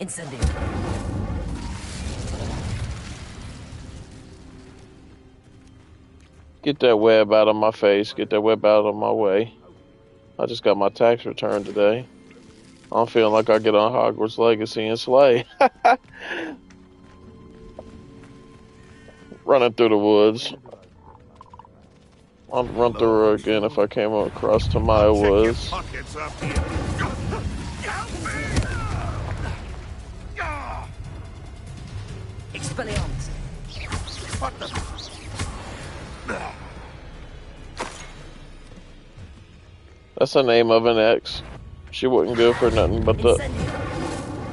Incendio. Get that web out of my face. Get that web out of my way. I just got my tax return today. I'm feeling like I get on Hogwarts Legacy and slay. Running through the woods. I'll run through her again if I came across to my woods. Expelliarmus. That's the name of an ex. She wouldn't go for nothing but the...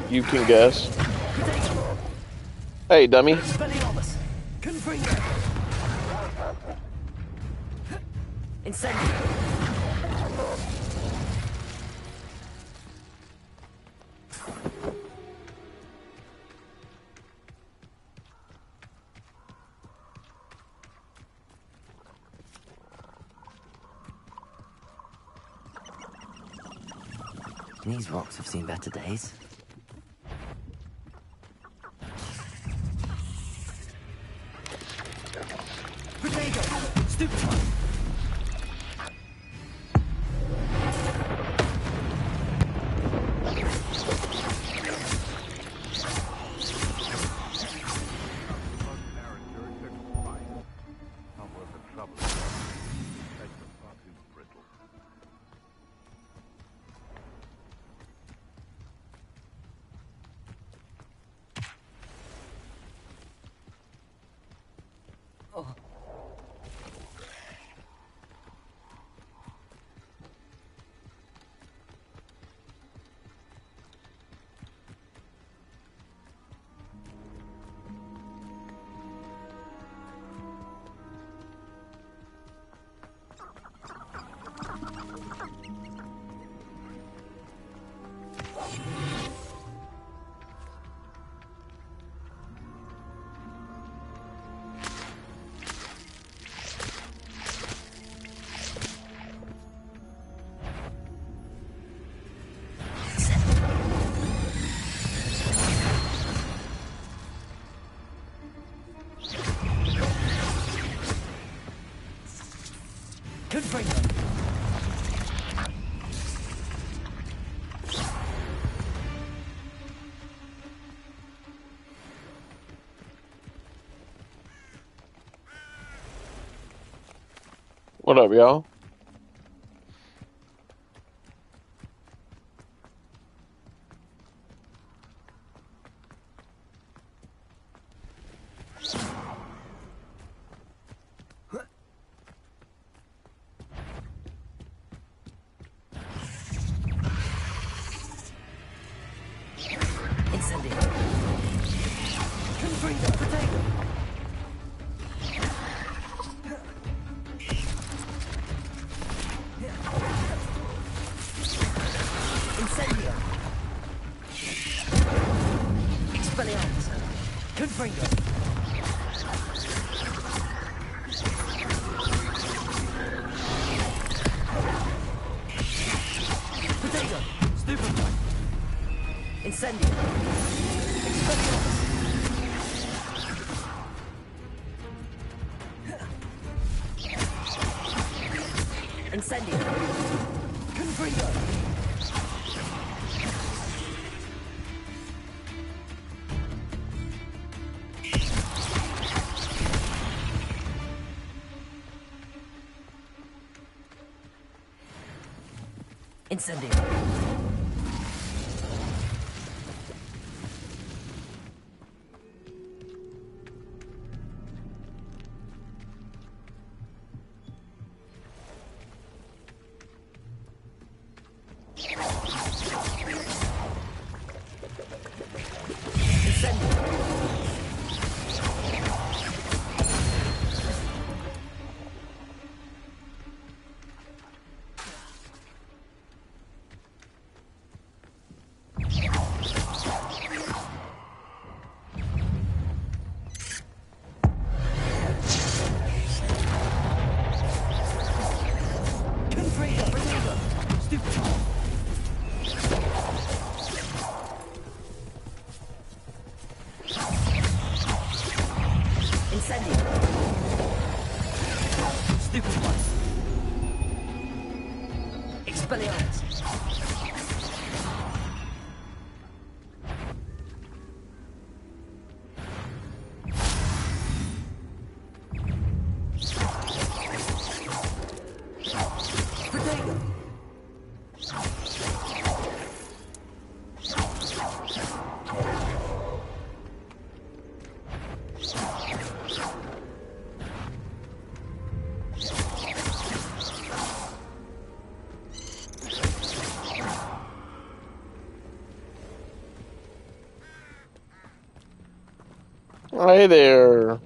You can guess. Hey, dummy. Expelliarmus. Confringo. Incendio. These rocks have seen better days. Protego. Stupefy. What up, y'all? Incendio. Incendio. Stupid one. Expelliarmus. Hey there.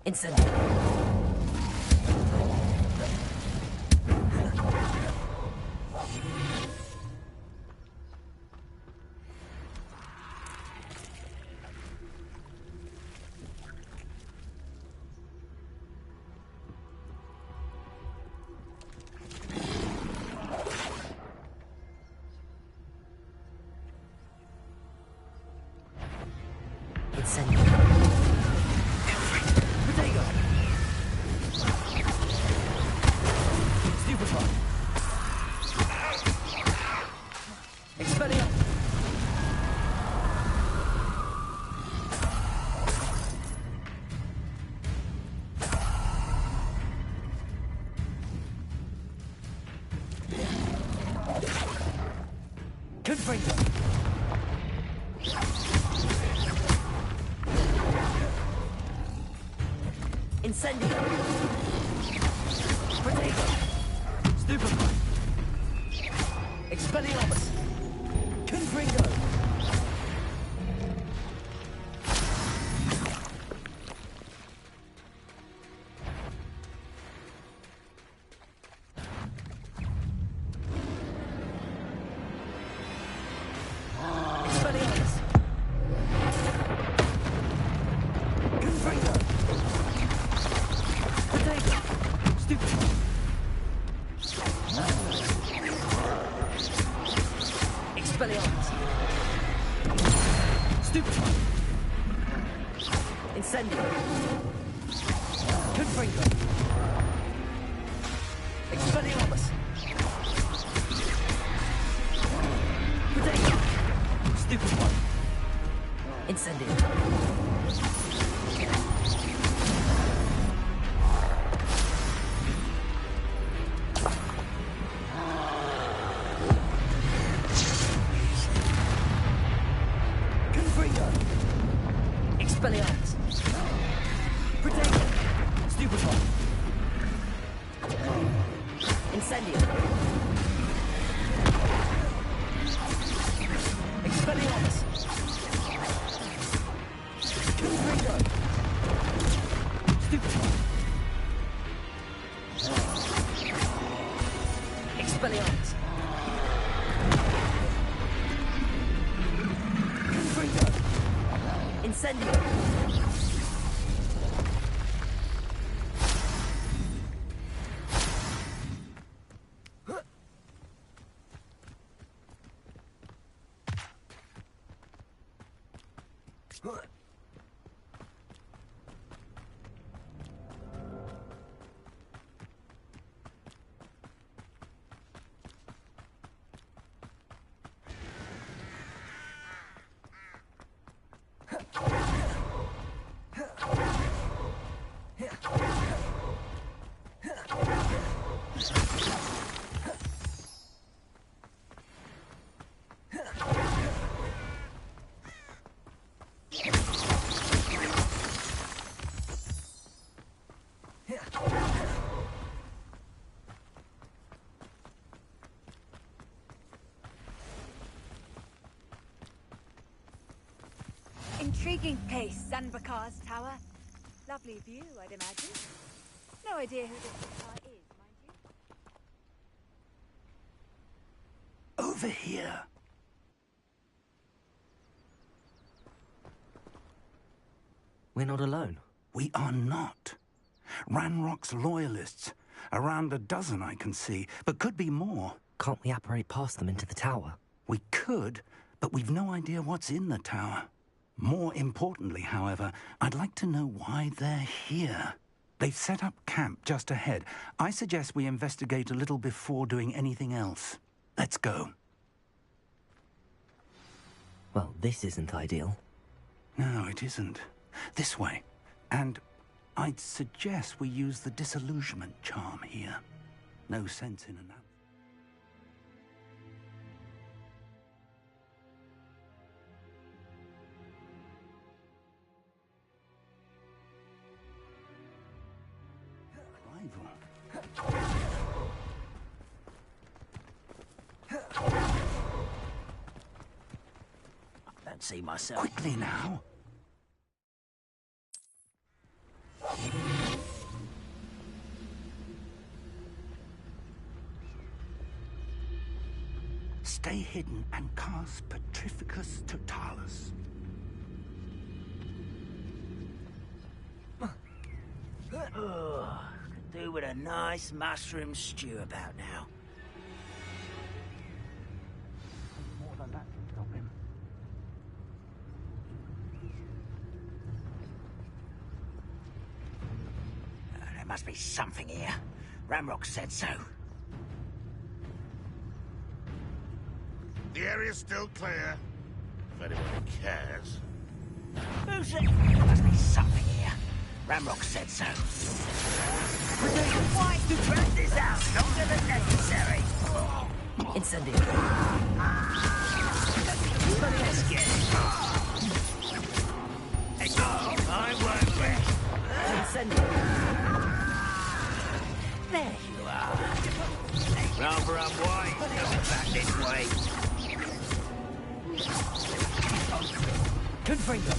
Incendio. Incendio. Protego. Stupefy. Expelliarmus. Confringo. Incendio. Protego. Stupefy. Expelliarmus. Confringo. Expelliarmus. Confringo. Protego. Stupefy. Expelliarmus. Stupefy. Incendio. Confringo. Expelliarmus. Protego. Stupefy. Incendio. Confringo. Expelliarmus. Protego. Stupefy. Incendio. Expelliarmus. Confringo. Stupefy. Expelliarmus. Confringo. Incendio. Intriguing place, Zanbakar's tower. Lovely view, I'd imagine. No idea who this guy is, mind you. Over here. We're not alone. We are not. Ranrock's loyalists. Around a dozen I can see, but could be more. Can't we apparate past them into the tower? We could, but we've no idea what's in the tower. More importantly, however, I'd like to know why they're here. They've set up camp just ahead. I suggest we investigate a little before doing anything else. Let's go. Well, this isn't ideal. No, it isn't. This way. And I'd suggest we use the disillusionment charm here. No sense in an Don't see myself. Quickly now. Stay hidden and cast Petrificus Totalis. Could do with a nice mushroom stew about now. More than that can stop him. There must be something here. Ramrock said so. The area's still clear. If anyone cares. Who's it? There must be something here. Ramrock said so. Why to drag this out longer than necessary? Incendio. Let's get it. I won't rest. Incendio. There you are. Rather unwise coming back this way. Confringo.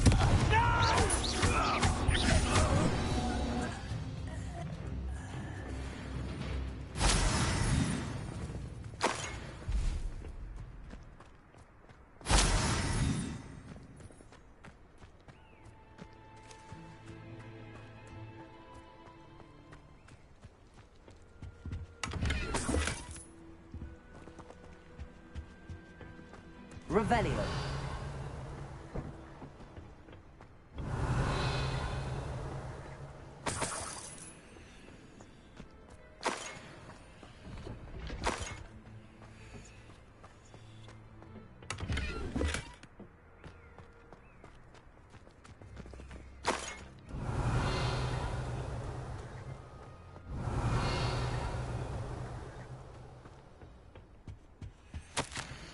Revelio.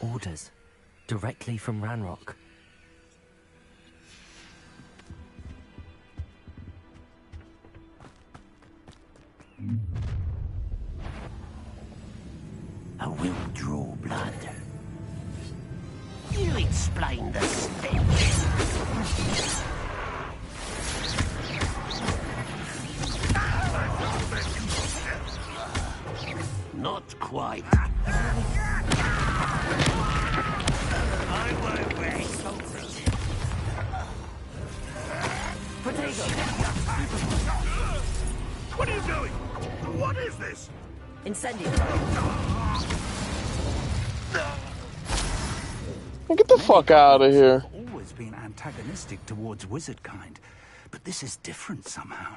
Orders. Directly from Ranrock. I will draw blood. You explain the stench. Not quite. I won't rest. Potato. What are you doing? What is this? Incendio. Get the fuck out of here. Always always been antagonistic towards wizard kind, but this is different somehow.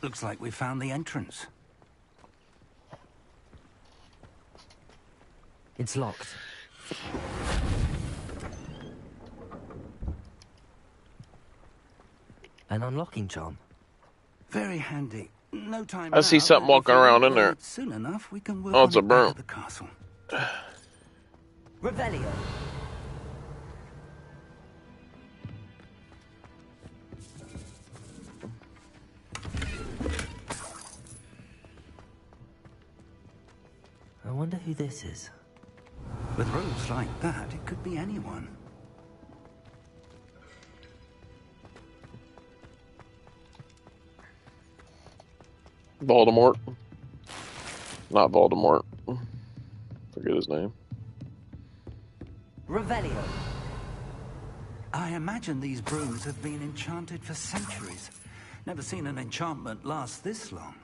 Looks like we found the entrance. It's locked. An unlocking charm. Very handy. No time I see now, something but walking if you around in upgrade there. it soon enough, we can work Oh, on it's a it back broom. at the castle. Revelio. I wonder who this is. With robes like that, it could be anyone. Voldemort. Not Voldemort. Forget his name. Revelio. I imagine these brooms have been enchanted for centuries. Never seen an enchantment last this long.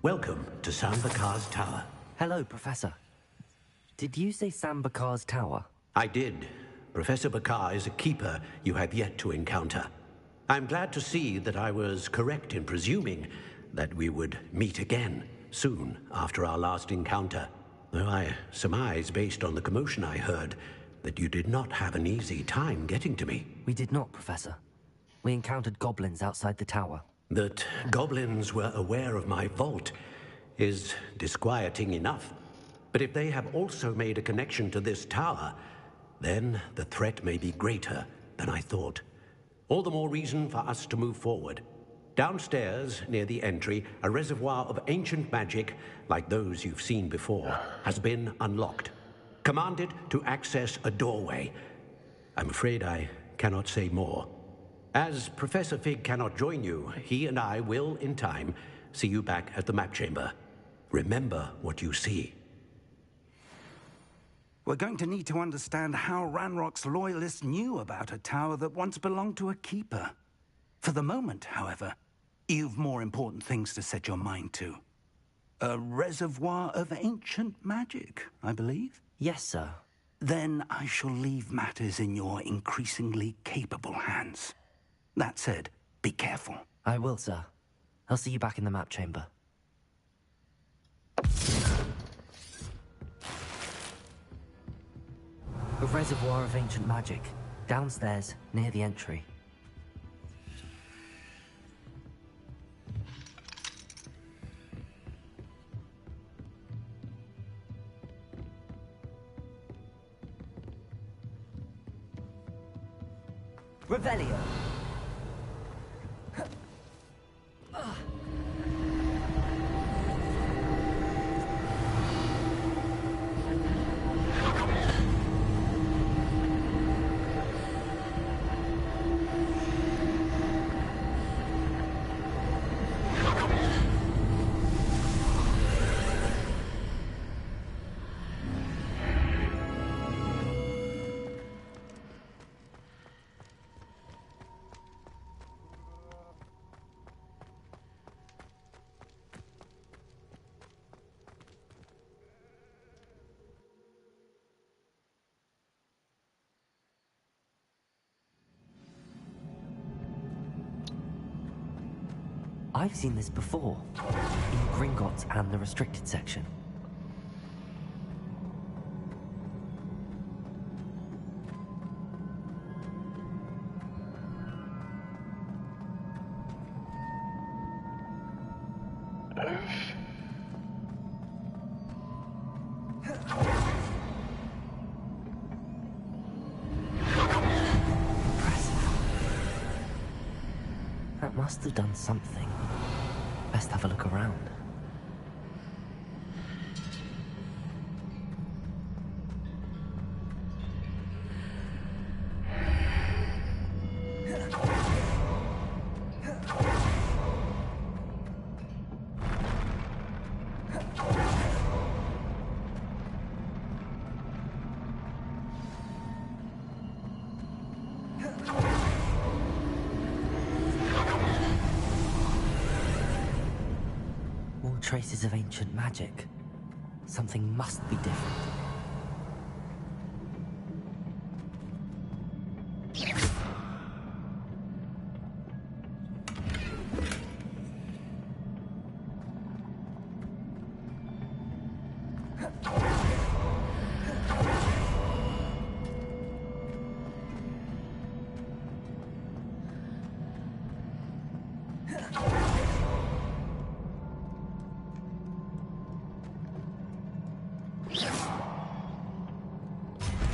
Welcome to Sambakar's Tower. Hello, Professor. Did you say Sambakar's tower? I did. Professor Bakar is a keeper you have yet to encounter. I'm glad to see that I was correct in presuming that we would meet again soon after our last encounter. Though I surmise, based on the commotion I heard, that you did not have an easy time getting to me. We did not, Professor. We encountered goblins outside the tower. That goblins were aware of my vault is disquieting enough. But if they have also made a connection to this tower, then the threat may be greater than I thought. All the more reason for us to move forward. Downstairs, near the entry, a reservoir of ancient magic, like those you've seen before, has been unlocked. Commanded to access a doorway. I'm afraid I cannot say more. As Professor Fig cannot join you, he and I will, in time, see you back at the map chamber. Remember what you see. We're going to need to understand how Ranrock's loyalists knew about a tower that once belonged to a keeper. For the moment, however, you've more important things to set your mind to. A reservoir of ancient magic, I believe? Yes, sir. Then I shall leave matters in your increasingly capable hands. That said, be careful. I will, sir. I'll see you back in the map chamber. A reservoir of ancient magic. Downstairs, near the entry. Revelio. I've seen this before, in Gringotts and the restricted section. That must have done something. Best have a look around. traces of ancient magic. Something must be different.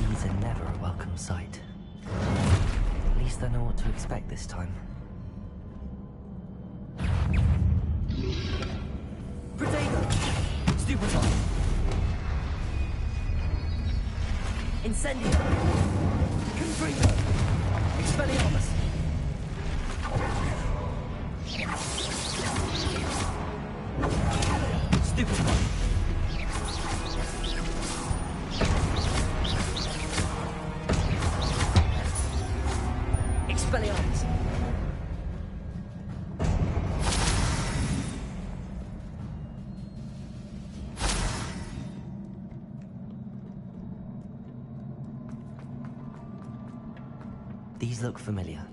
These are never a welcome sight. At least I know what to expect this time. Potato! Stupefy! Incendio! Confringo! Expelliarmus! Stupefy! Expelliarmus! These look familiar.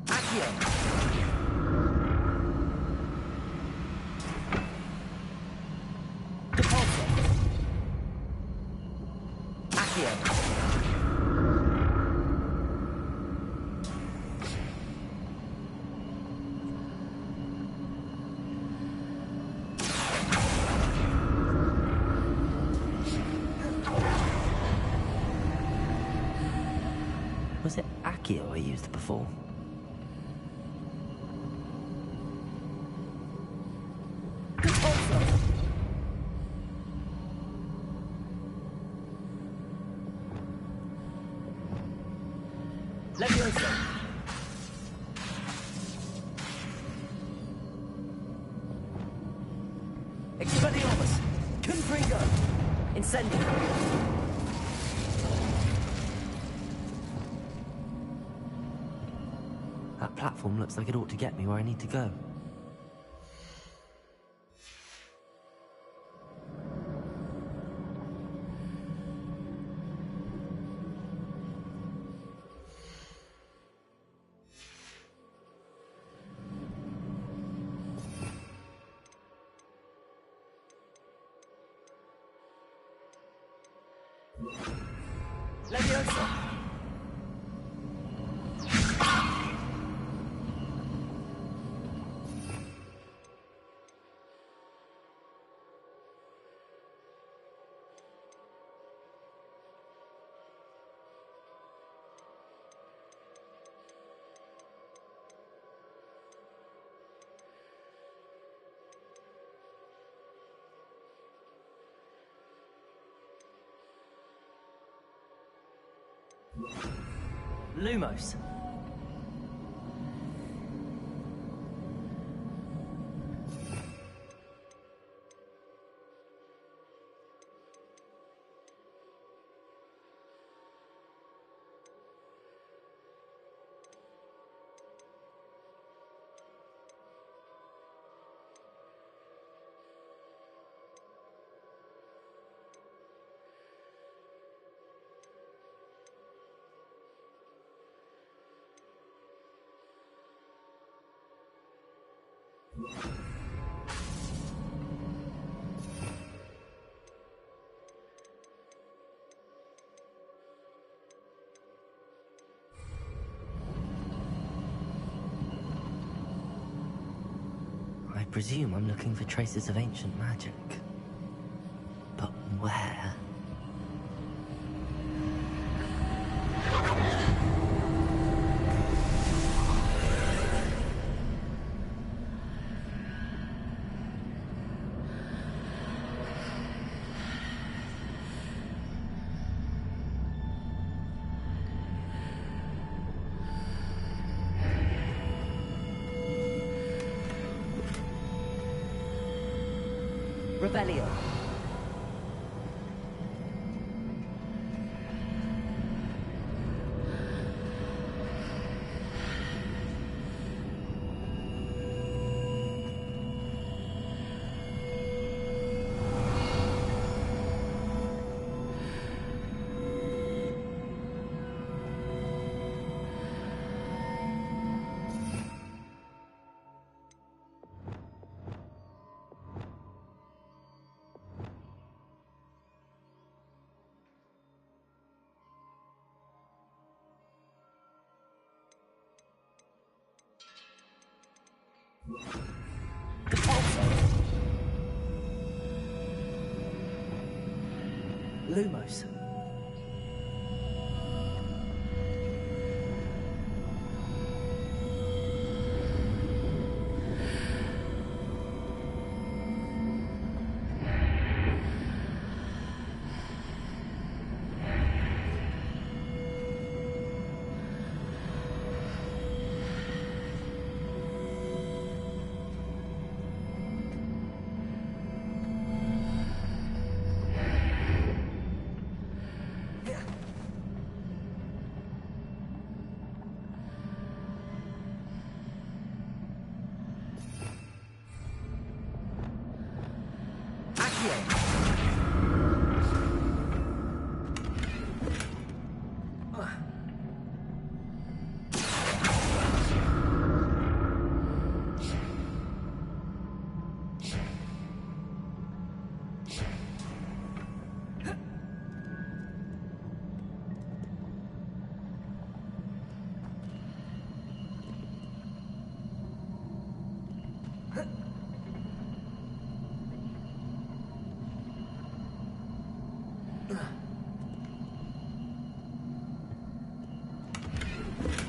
Accio! Depulso! Accio! Was it Accio I used before? Depulso! Levioso! Expelliarmus! Confringo! Incendio! That platform looks like it ought to get me where I need to go. Leviosa! Lumos. I presume I'm looking for traces of ancient magic. But where? Revelio. Lumos.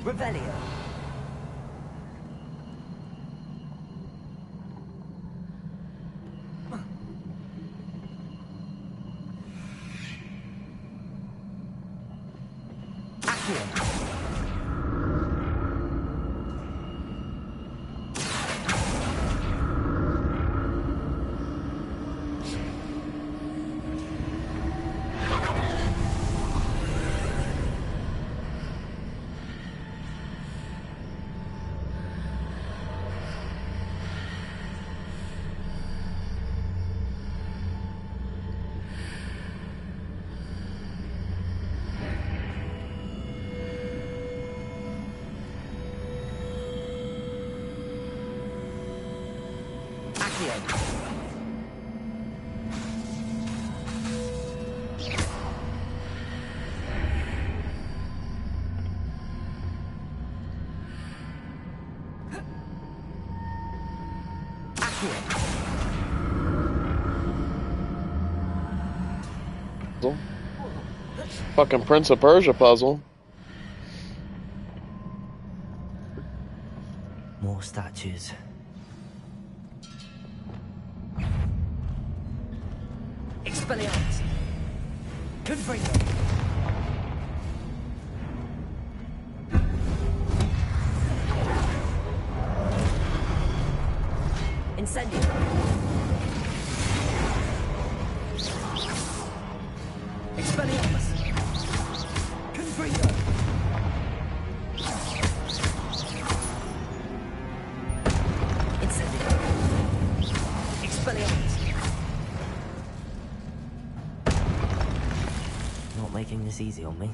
Revelio. Accio. Fucking Prince of Persia puzzle. More statues. Expelliarmus. Confringo. Incendio. Expelliarmus. Confringo. Incendio. Expelliarmus. Not making this easy on me.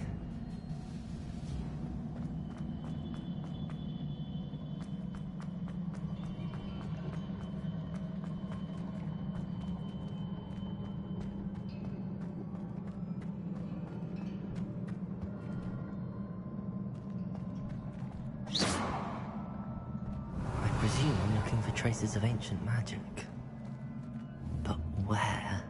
I presume I'm looking for traces of ancient magic. But where?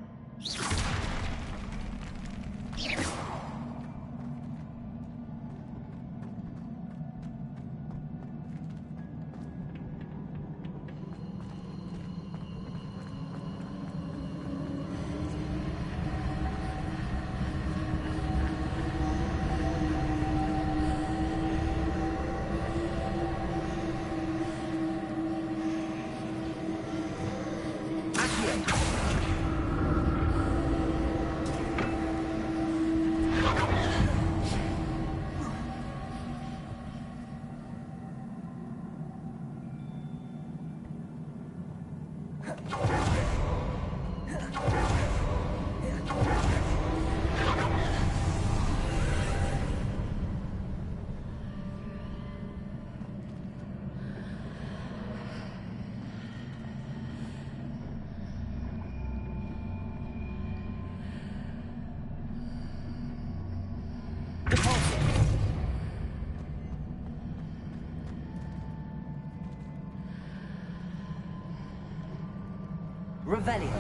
Revelio.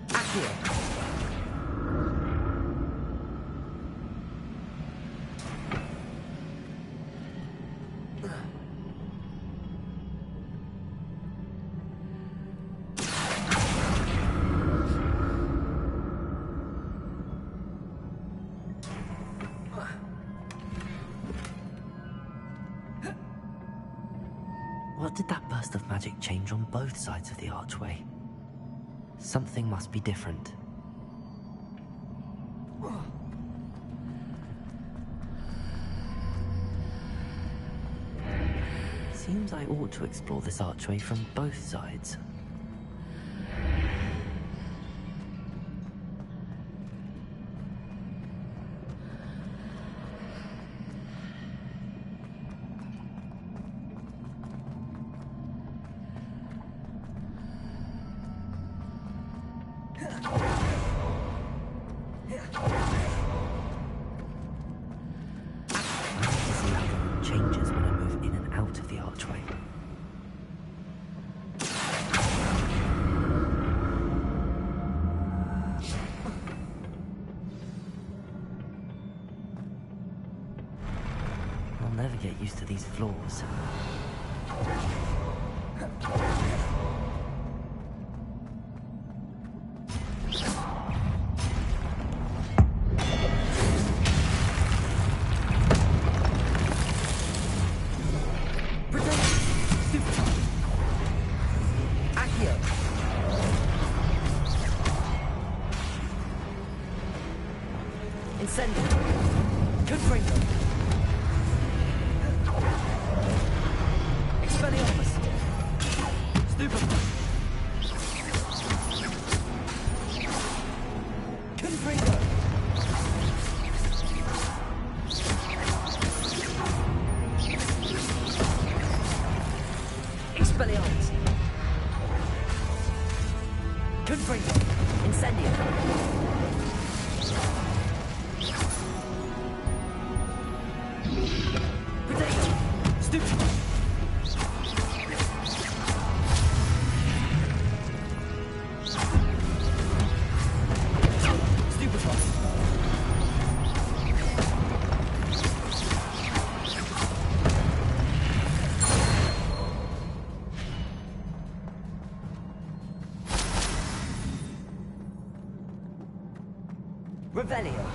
Accio. What did that burst of magic change on both sides of the archway? Something must be different. Seems I ought to explore this archway from both sides. Changes when I move in and out of the archway. I'll never get used to these floors. Incendio. Confringo. Expelliarmus. Stupefy. Confringo. Expelliarmus. Confringo. Incendio. Revelio.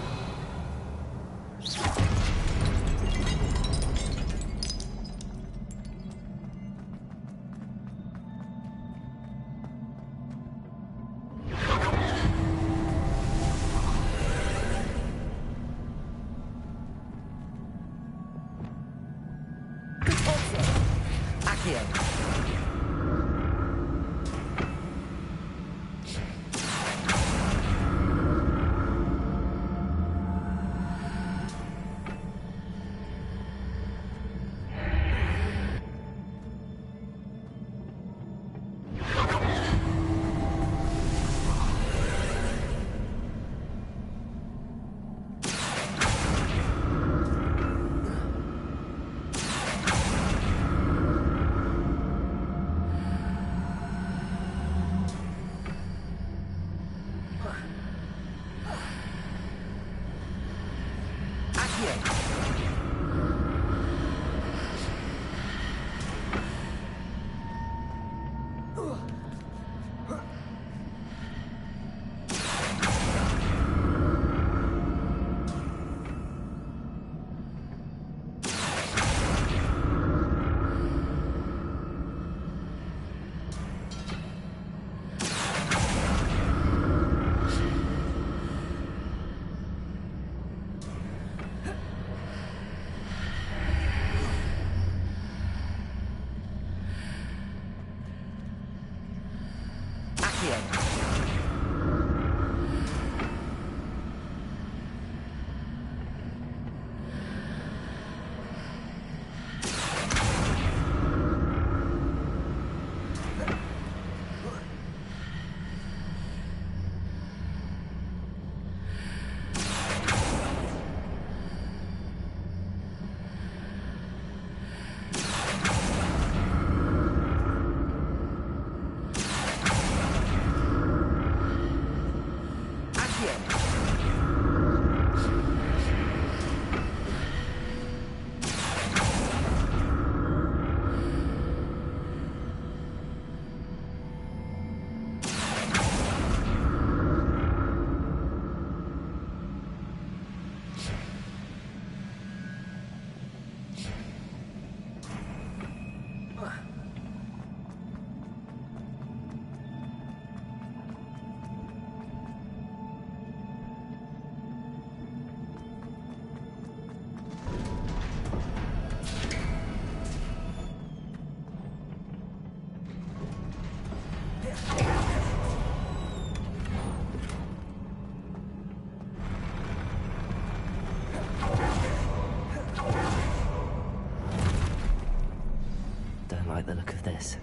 Don't like the look of this.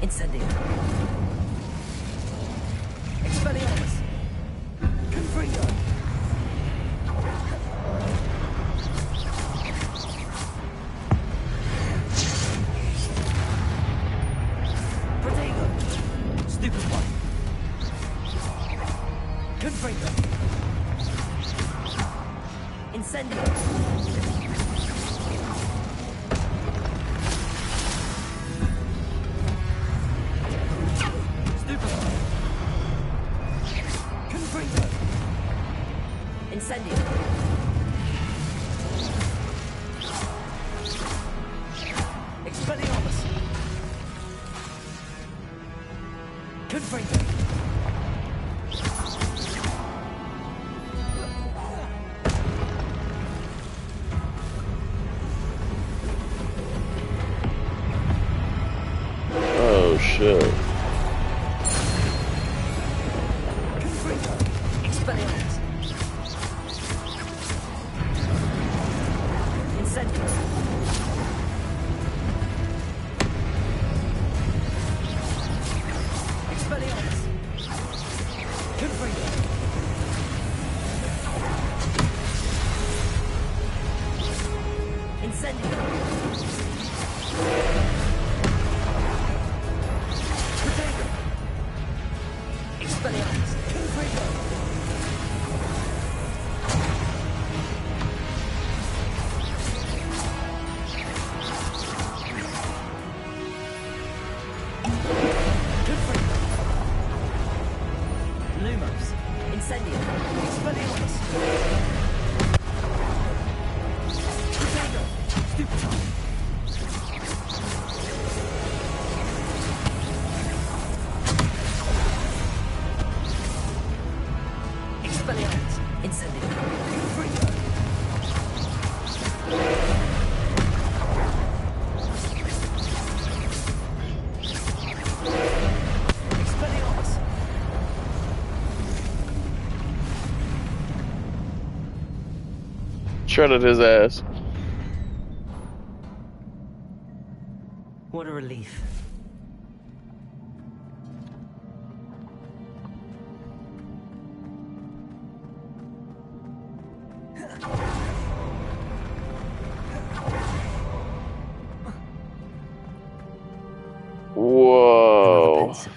Incendio. Expelliarmus. Confringo. Protego. Stupid one. Confringo. Incendio. Incendio. Expelliarmus. Confringo. Oh shit. Confringo. Expelliarmus. Incendio. Expelliarmus. Confringo. Incendio. Protego. Expelliarmus. Confringo. Lumos. Incendio. Expelliarmus. Protego. Stupefy. Expelliarmus. Incendio. Confringo. Expelliarmus. Shredded his ass. What a relief. Another Whoa. pensive.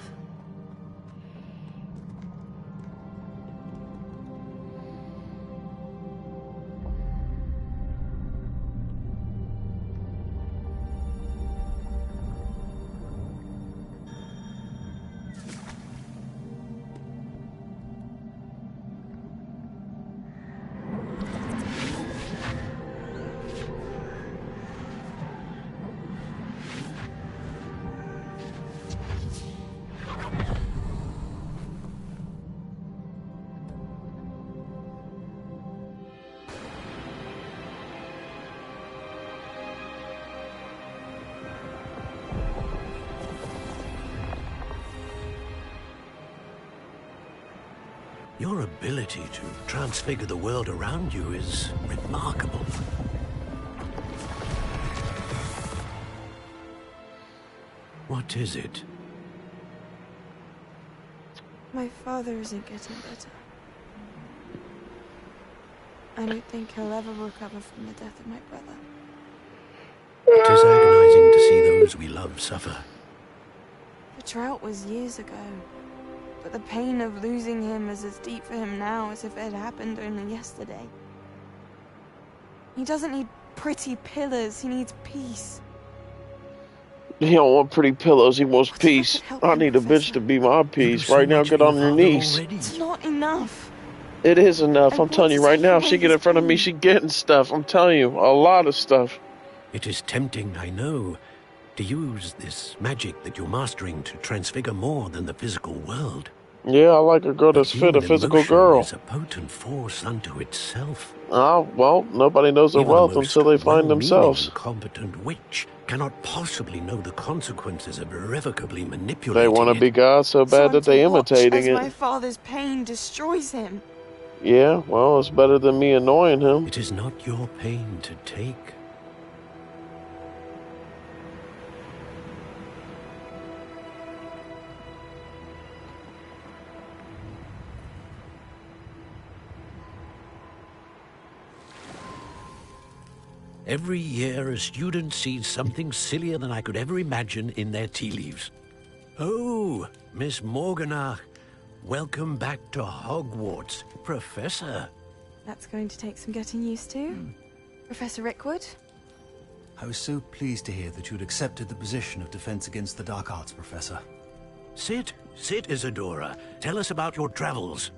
Your ability to transfigure the world around you is remarkable. What is it? My father isn't getting better. I don't think he'll ever recover from the death of my brother. It is agonizing to see those we love suffer. The drought was years ago, but the pain of losing him is as deep for him now as if it had happened only yesterday. He doesn't need pretty pillars, he needs peace. He don't want pretty pillows, he wants peace. help I him, need a bitch Professor. to be my You do peace. so Right now, much get for on your father knees. already. It's not enough. It is enough. I I'm want telling you to right take now, if away she get his in front of me, pain. she getting stuff. I'm telling you, a lot of stuff. It is tempting, I know, to use this magic that you're mastering to transfigure more than the physical world. Yeah, I like a girl But that's fit, a human physical emotion girl. is a potent force unto itself. Well, nobody knows their Even wealth the most until they find well-meaning themselves. and competent witch cannot possibly know the consequences of irrevocably They manipulating want to it. be God so So bad I'm that they to watch imitating as my it. father's pain destroys him. Yeah, well, it's better than me annoying him. It is not your pain to take. Every year, a student sees something sillier than I could ever imagine in their tea leaves. Oh, Miss Morganach, welcome back to Hogwarts, Professor. That's going to take some getting used to. Professor Rickwood? I was so pleased to hear that you'd accepted the position of Defense Against the Dark Arts, Professor. Sit, Isadora. Tell us about your travels.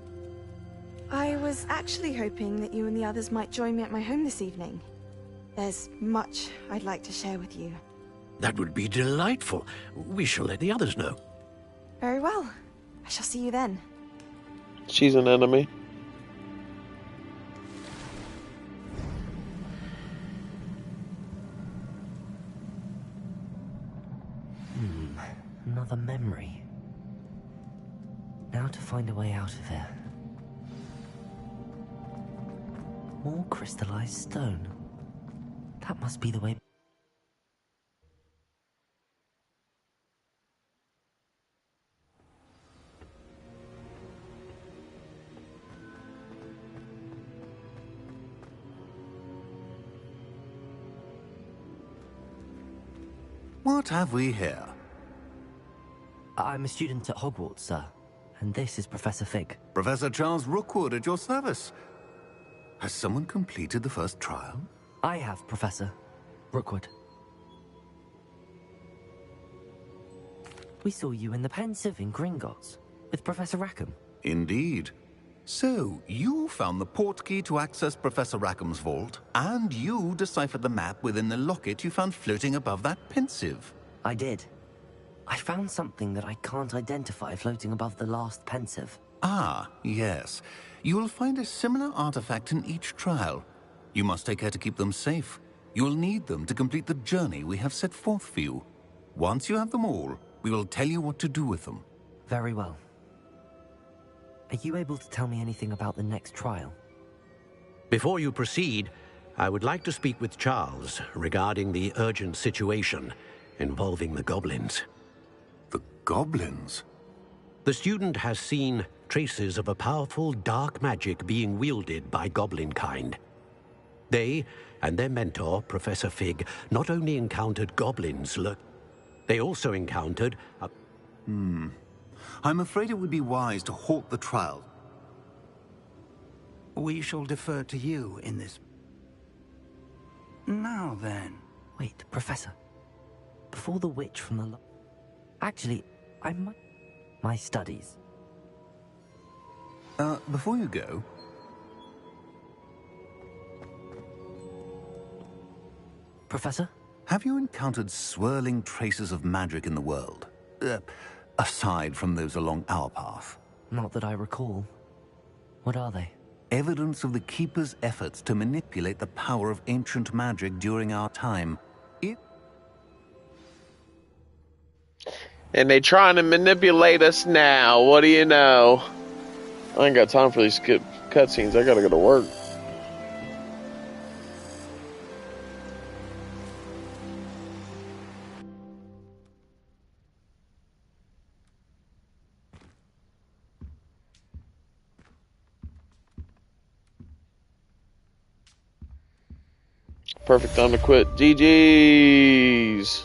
I was actually hoping that you and the others might join me at my home this evening. There's much I'd like to share with you. That would be delightful. We shall let the others know. Very well. I shall see you then. She's an enemy. Another memory. Now to find a way out of here. More crystallized stone. That must be the way. What have we here? I'm a student at Hogwarts, sir. And this is Professor Fig. Professor Charles Rookwood at your service. Has someone completed the first trial? I have, Professor Rookwood. We saw you in the Pensive in Gringotts with Professor Rackham. Indeed. So, you found the port key to access Professor Rackham's vault, and you deciphered the map within the locket you found floating above that pensive. I did. I found something that I can't identify floating above the last pensive. Ah, yes. You will find a similar artifact in each trial. You must take care to keep them safe. You will need them to complete the journey we have set forth for you. Once you have them all, we will tell you what to do with them. Very well. Are you able to tell me anything about the next trial? Before you proceed, I would like to speak with Charles regarding the urgent situation involving the goblins. The goblins? The student has seen traces of a powerful dark magic being wielded by goblin kind. They and their mentor, Professor Fig, not only encountered goblins, they also encountered a... I'm afraid it would be wise to halt the trial. We shall defer to you in this. Now then. Wait, Professor. Before the witch from the... Actually, I might... My studies. Before you go... Professor? Have you encountered swirling traces of magic in the world? Aside from those along our path? Not that I recall. What are they? Evidence of the Keeper's efforts to manipulate the power of ancient magic during our time. And they trying to manipulate us now. What do you know? I ain't got time for these skip cutscenes. I gotta go to work. Perfect time to quit. GG's.